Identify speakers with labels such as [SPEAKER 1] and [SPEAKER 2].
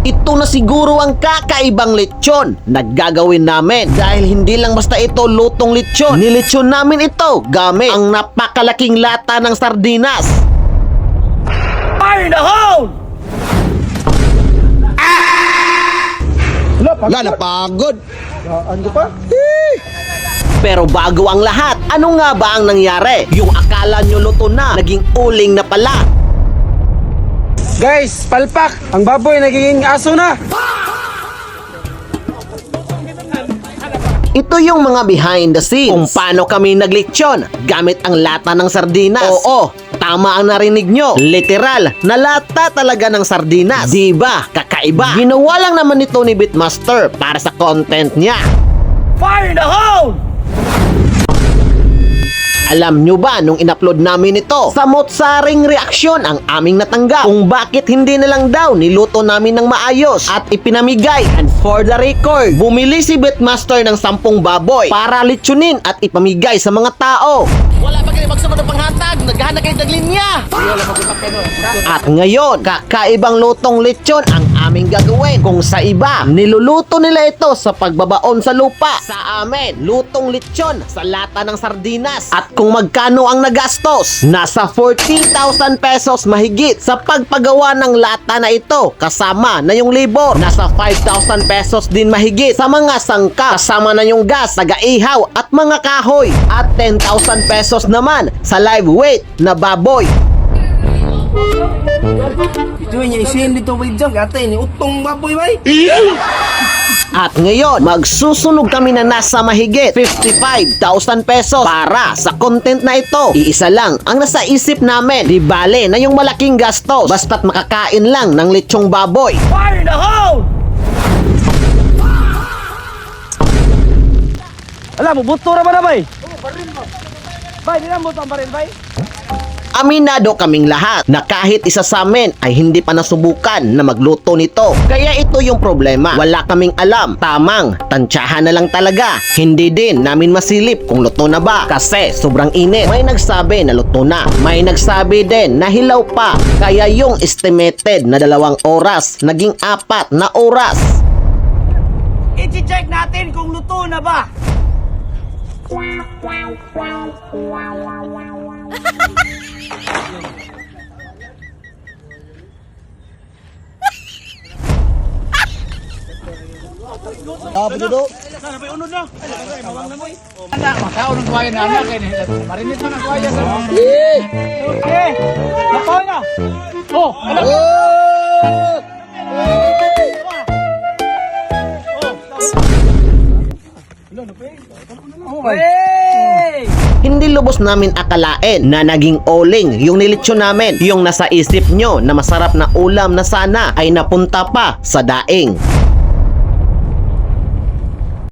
[SPEAKER 1] Ito na siguro ang kakaibang lechon na gagawin namin dahil hindi lang basta ito lutong lechon. Nilechon namin ito gamit ang napakalaking lata ng sardinas.
[SPEAKER 2] Fire in the hole!
[SPEAKER 1] Wala, napagod.
[SPEAKER 2] Ano pa?
[SPEAKER 1] Pero bago ang lahat, ano nga ba ang nangyari? Yung akala nyo luto na, naging uling na pala.
[SPEAKER 2] Guys, palpak! Ang baboy nagiging aso na!
[SPEAKER 1] Ito yung mga behind the scenes kung paano kami naglechon gamit ang lata ng sardinas. Oo, tama ang narinig nyo. Literal, na lata talaga ng sardinas. Diba? Kakaiba. Ginawa lang naman ito ni Beatmaster para sa content niya.
[SPEAKER 2] Fire in the hole!
[SPEAKER 1] Alam nyo ba nung in-upload namin ito, samot-saring reaksyon ang aming natanggap kung bakit hindi na lang daw niluto namin ng maayos at ipinamigay. And for the record, bumili si Beatmaster ng 10 baboy para lechonin at ipamigay sa mga tao. Wala pa kayo magsunod ng panghatag, naghahanap kayo ng linya. At ngayon, kakaibang lutong lechon ang aming gagawin. Kung sa iba, niluluto nila ito sa pagbabaon sa lupa. Sa amin, lutong lechon sa lata ng sardinas. At kung magkano ang nagastos, nasa 40,000 pesos mahigit sa pagpagawa ng lata na ito kasama na yung libor. Nasa 5,000 pesos din mahigit sa mga sangka kasama na yung gas, taga-ihaw at mga kahoy. At 10,000 pesos naman sa live weight na baboy.
[SPEAKER 2] Ito yung isin dito with jam. Kata ini utong baboy bay.
[SPEAKER 1] At ngayon, magsusunog kami na nasa mahigit 55,000 pesos para sa content na ito. Iisa lang ang nasa isip namin. Di bale na yung malaking gastos basta't makakain lang ng lechong baboy.
[SPEAKER 2] Fire in the hole! Alam mo, buto na ba na bay? Bay, di na buto ang baril bay?
[SPEAKER 1] Aminado kaming lahat na kahit isa sa amin ay hindi pa nasubukan na magluto nito. Kaya ito yung problema. Wala kaming alam. Tamang, tansyahan na lang talaga. Hindi din namin masilip kung luto na ba kasi sobrang init. May nagsabi na luto na. May nagsabi din na hilaw pa. Kaya yung estimated na 2 oras, naging 4 na oras.
[SPEAKER 2] I-check natin kung luto na ba?
[SPEAKER 1] Duduk.
[SPEAKER 2] Makaon ng kuwaya na anak. Marinit mo ng kuwaya sa mga. Eh! Napaw na! Oh! Anak!
[SPEAKER 1] Hindi lubos namin akalain na naging oling yung nilitsyon namin. Yung nasa isip nyo na masarap na ulam na sana ay napunta pa sa daing.